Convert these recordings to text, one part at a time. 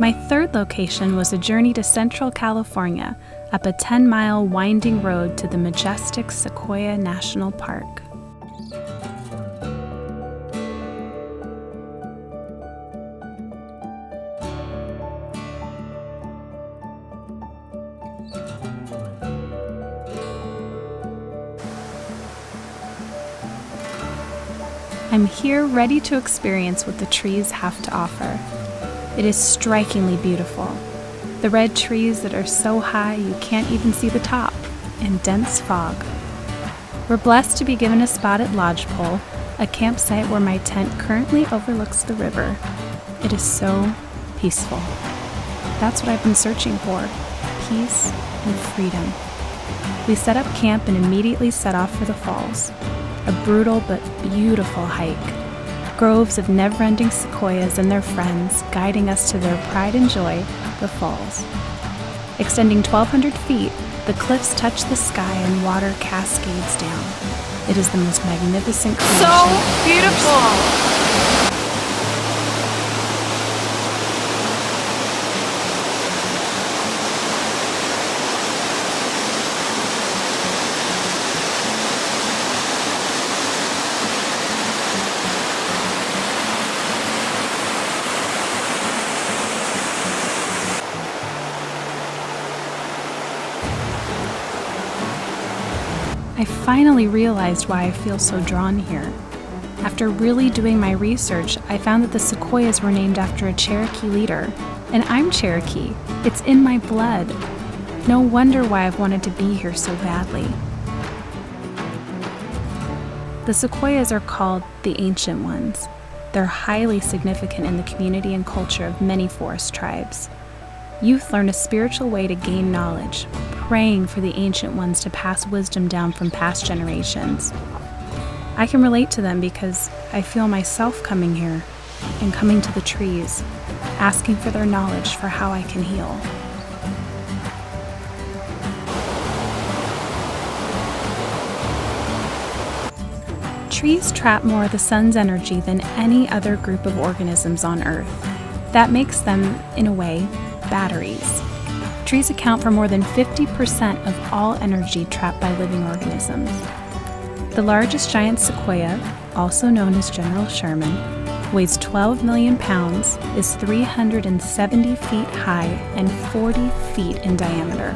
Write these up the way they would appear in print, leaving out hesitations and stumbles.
My third location was a journey to Central California, up a 10-mile winding road to the majestic Sequoia National Park. I'm here ready to experience what the trees have to offer. It is strikingly beautiful. The red trees that are so high you can't even see the top, and dense fog. We're blessed to be given a spot at Lodgepole, a campsite where my tent currently overlooks the river. It is so peaceful. That's what I've been searching for, peace and freedom. We set up camp and immediately set off for the falls. A brutal but beautiful hike. Groves of never-ending sequoias and their friends guiding us to their pride and joy, the falls. Extending 1,200 feet, the cliffs touch the sky and water cascades down. It is the most magnificent creation. So beautiful! I finally realized why I feel so drawn here. After really doing my research, I found that the Sequoias were named after a Cherokee leader. And I'm Cherokee. It's in my blood. No wonder why I've wanted to be here so badly. The Sequoias are called the Ancient Ones. They're highly significant in the community and culture of many forest tribes. Youth learn a spiritual way to gain knowledge, praying for the Ancient Ones to pass wisdom down from past generations. I can relate to them because I feel myself coming here and coming to the trees, asking for their knowledge for how I can heal. Trees trap more of the sun's energy than any other group of organisms on Earth. That makes them, in a way, batteries. Trees account for more than 50% of all energy trapped by living organisms. The largest giant sequoia, also known as General Sherman, weighs 12 million pounds, is 370 feet high, and 40 feet in diameter.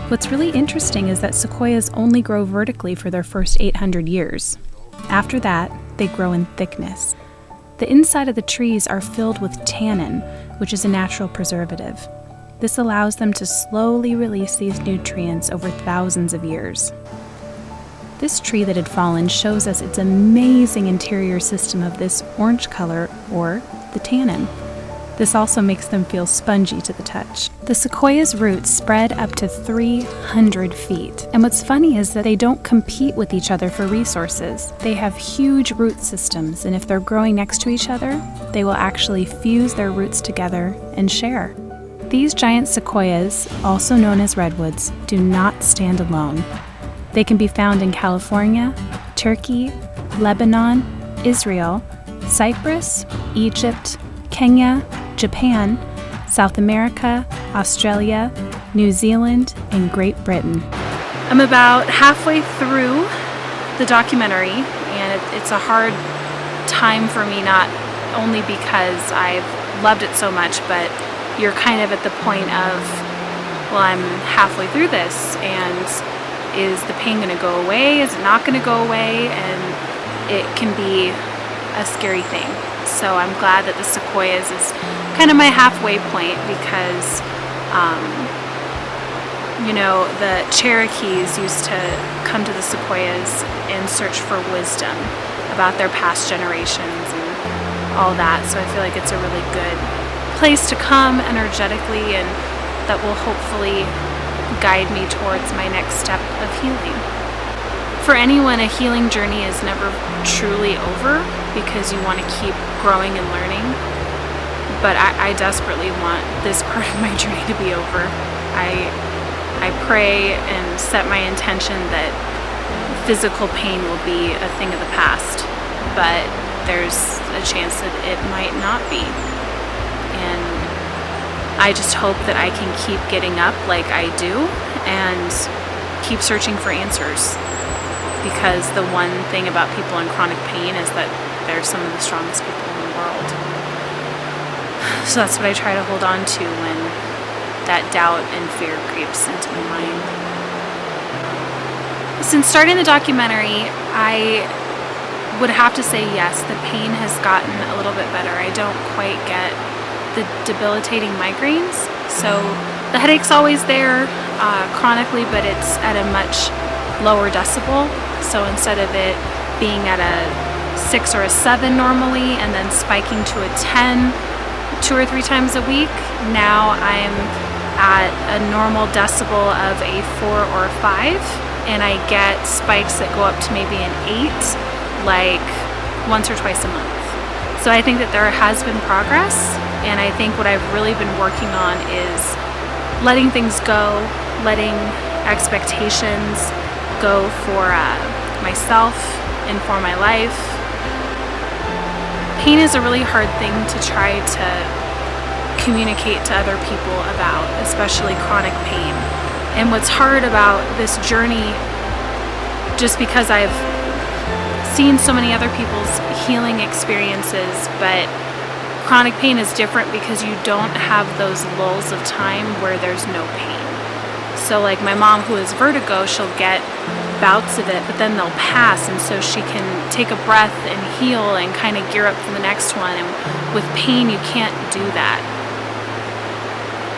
What's really interesting is that sequoias only grow vertically for their first 800 years. After that, they grow in thickness. The inside of the trees are filled with tannin, which is a natural preservative. This allows them to slowly release these nutrients over thousands of years. This tree that had fallen shows us its amazing interior system of this orange color, or the tannin. This also makes them feel spongy to the touch. The sequoia's roots spread up to 300 feet. And what's funny is that they don't compete with each other for resources. They have huge root systems, and if they're growing next to each other, they will actually fuse their roots together and share. These giant sequoias, also known as redwoods, do not stand alone. They can be found in California, Turkey, Lebanon, Israel, Cyprus, Egypt, Kenya, Japan, South America, Australia, New Zealand, and Great Britain. I'm about halfway through the documentary, and it's a hard time for me, not only because I've loved it so much, but you're kind of at the point of, well, I'm halfway through this, and is the pain going to go away? Is it not going to go away? And it can be a scary thing. So I'm glad that the Sequoias is kind of my halfway point because, the Cherokees used to come to the Sequoias and search for wisdom about their past generations and all that. So I feel like it's a really good place to come energetically, and that will hopefully guide me towards my next step of healing. For anyone, a healing journey is never truly over because you want to keep growing and learning. But I desperately want this part of my journey to be over. I pray and set my intention that physical pain will be a thing of the past, but there's a chance that it might not be. and I just hope that I can keep getting up like I do and keep searching for answers, because the one thing about people in chronic pain is that they're some of the strongest people in the world. So that's what I try to hold on to when that doubt and fear creeps into my mind. Since starting the documentary, I would have to say yes, the pain has gotten a little bit better. I don't quite get the debilitating migraines, so the headache's always there chronically, but it's at a much lower decibel. So instead of it being at a 6 or a 7 normally and then spiking to a 10 2 or 3 times a week, now I'm at a normal decibel of a 4 or a 5, and I get spikes that go up to maybe an 8, like once or twice a month. So I think that there has been progress, and I think what I've really been working on is letting things go, letting expectations go for myself and for my life. Pain is a really hard thing to try to communicate to other people about, especially chronic pain. And what's hard about this journey, just because I've seen so many other people's healing experiences, but chronic pain is different because you don't have those lulls of time where there's no pain. So like my mom, who has vertigo, she'll get bouts of it, but then they'll pass, and so she can take a breath and heal and kind of gear up for the next one. And with pain, you can't do that.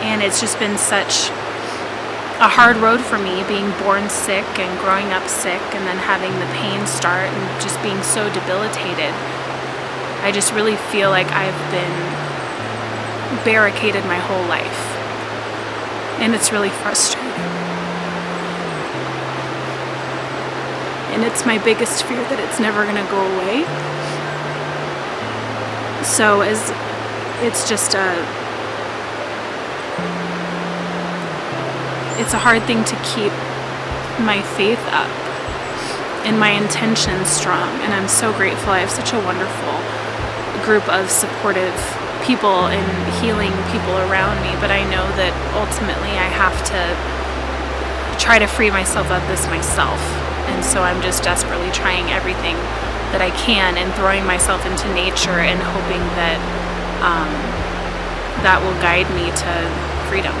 And it's just been such a hard road for me, being born sick and growing up sick and then having the pain start and just being so debilitated. I just really feel like I've been barricaded my whole life, and it's really frustrating. And it's my biggest fear that it's never going to go away. So it's a hard thing to keep my faith up and my intentions strong. And I'm so grateful. I have such a wonderful group of supportive people and healing people around me. But I know that ultimately I have to try to free myself of this myself. And so I'm just desperately trying everything that I can and throwing myself into nature and hoping that that will guide me to freedom.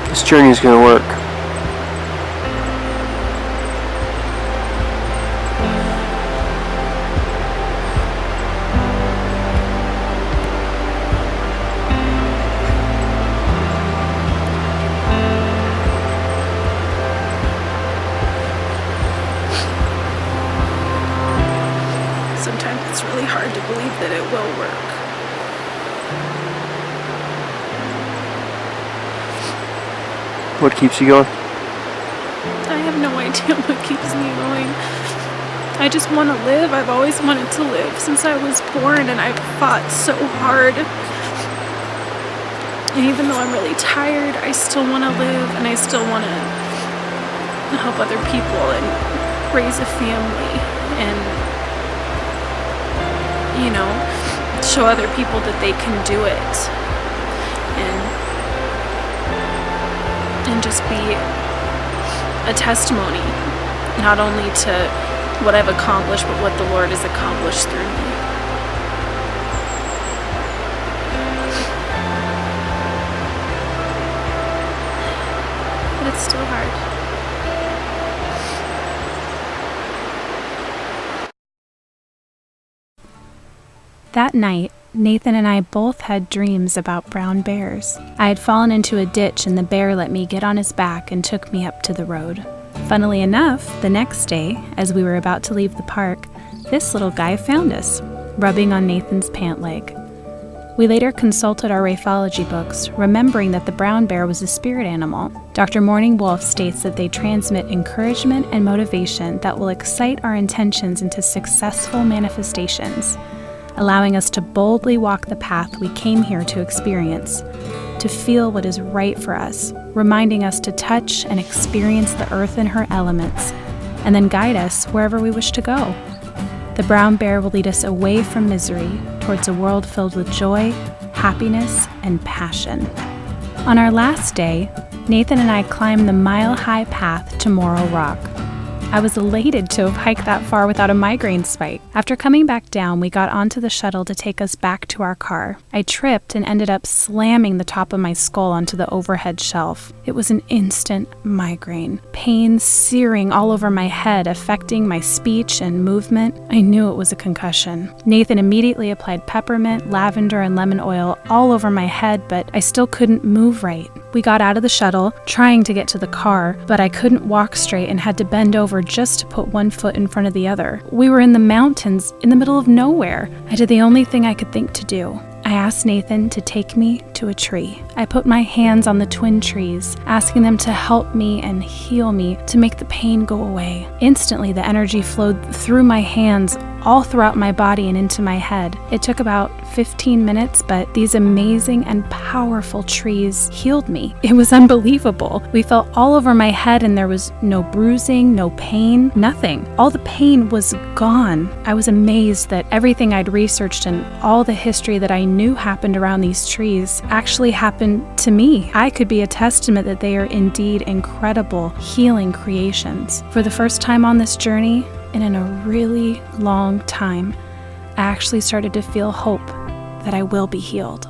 This journey is going to work. Sometimes it's really hard to believe that it will work. What keeps you going? I have no idea what keeps me going. I just want to live. I've always wanted to live since I was born, and I've fought so hard. And even though I'm really tired, I still want to live, and I still want to help other people and raise a family and, show other people that they can do it. And just be a testimony, not only to what I've accomplished, but what the Lord has accomplished through me. But it's still hard. That night, Nathan and I both had dreams about brown bears. I had fallen into a ditch and the bear let me get on his back and took me up to the road. Funnily enough, the next day, as we were about to leave the park, this little guy found us, rubbing on Nathan's pant leg. We later consulted our rheumatology books, remembering that the brown bear was a spirit animal. Dr. Morning Wolf states that they transmit encouragement and motivation that will excite our intentions into successful manifestations, allowing us to boldly walk the path we came here to experience, to feel what is right for us, reminding us to touch and experience the earth in her elements, and then guide us wherever we wish to go. The brown bear will lead us away from misery towards a world filled with joy, happiness, and passion. On our last day, Nathan and I climbed the mile-high path to Morro Rock. I was elated to have hiked that far without a migraine spike. After coming back down, we got onto the shuttle to take us back to our car. I tripped and ended up slamming the top of my skull onto the overhead shelf. It was an instant migraine. Pain searing all over my head, affecting my speech and movement. I knew it was a concussion. Nathan immediately applied peppermint, lavender, and lemon oil all over my head, but I still couldn't move right. We got out of the shuttle, trying to get to the car, but I couldn't walk straight and had to bend over just to put one foot in front of the other. We were in the mountains, in the middle of nowhere. I did the only thing I could think to do. I asked Nathan to take me to a tree. I put my hands on the twin trees, asking them to help me and heal me to make the pain go away. Instantly, the energy flowed through my hands, all throughout my body and into my head. It took about 15 minutes, but these amazing and powerful trees healed me. It was unbelievable. We felt all over my head and there was no bruising, no pain, nothing. All the pain was gone. I was amazed that everything I'd researched and all the history that I knew happened around these trees actually happened to me. I could be a testament that they are indeed incredible healing creations. For the first time on this journey, and in a really long time, I actually started to feel hope that I will be healed.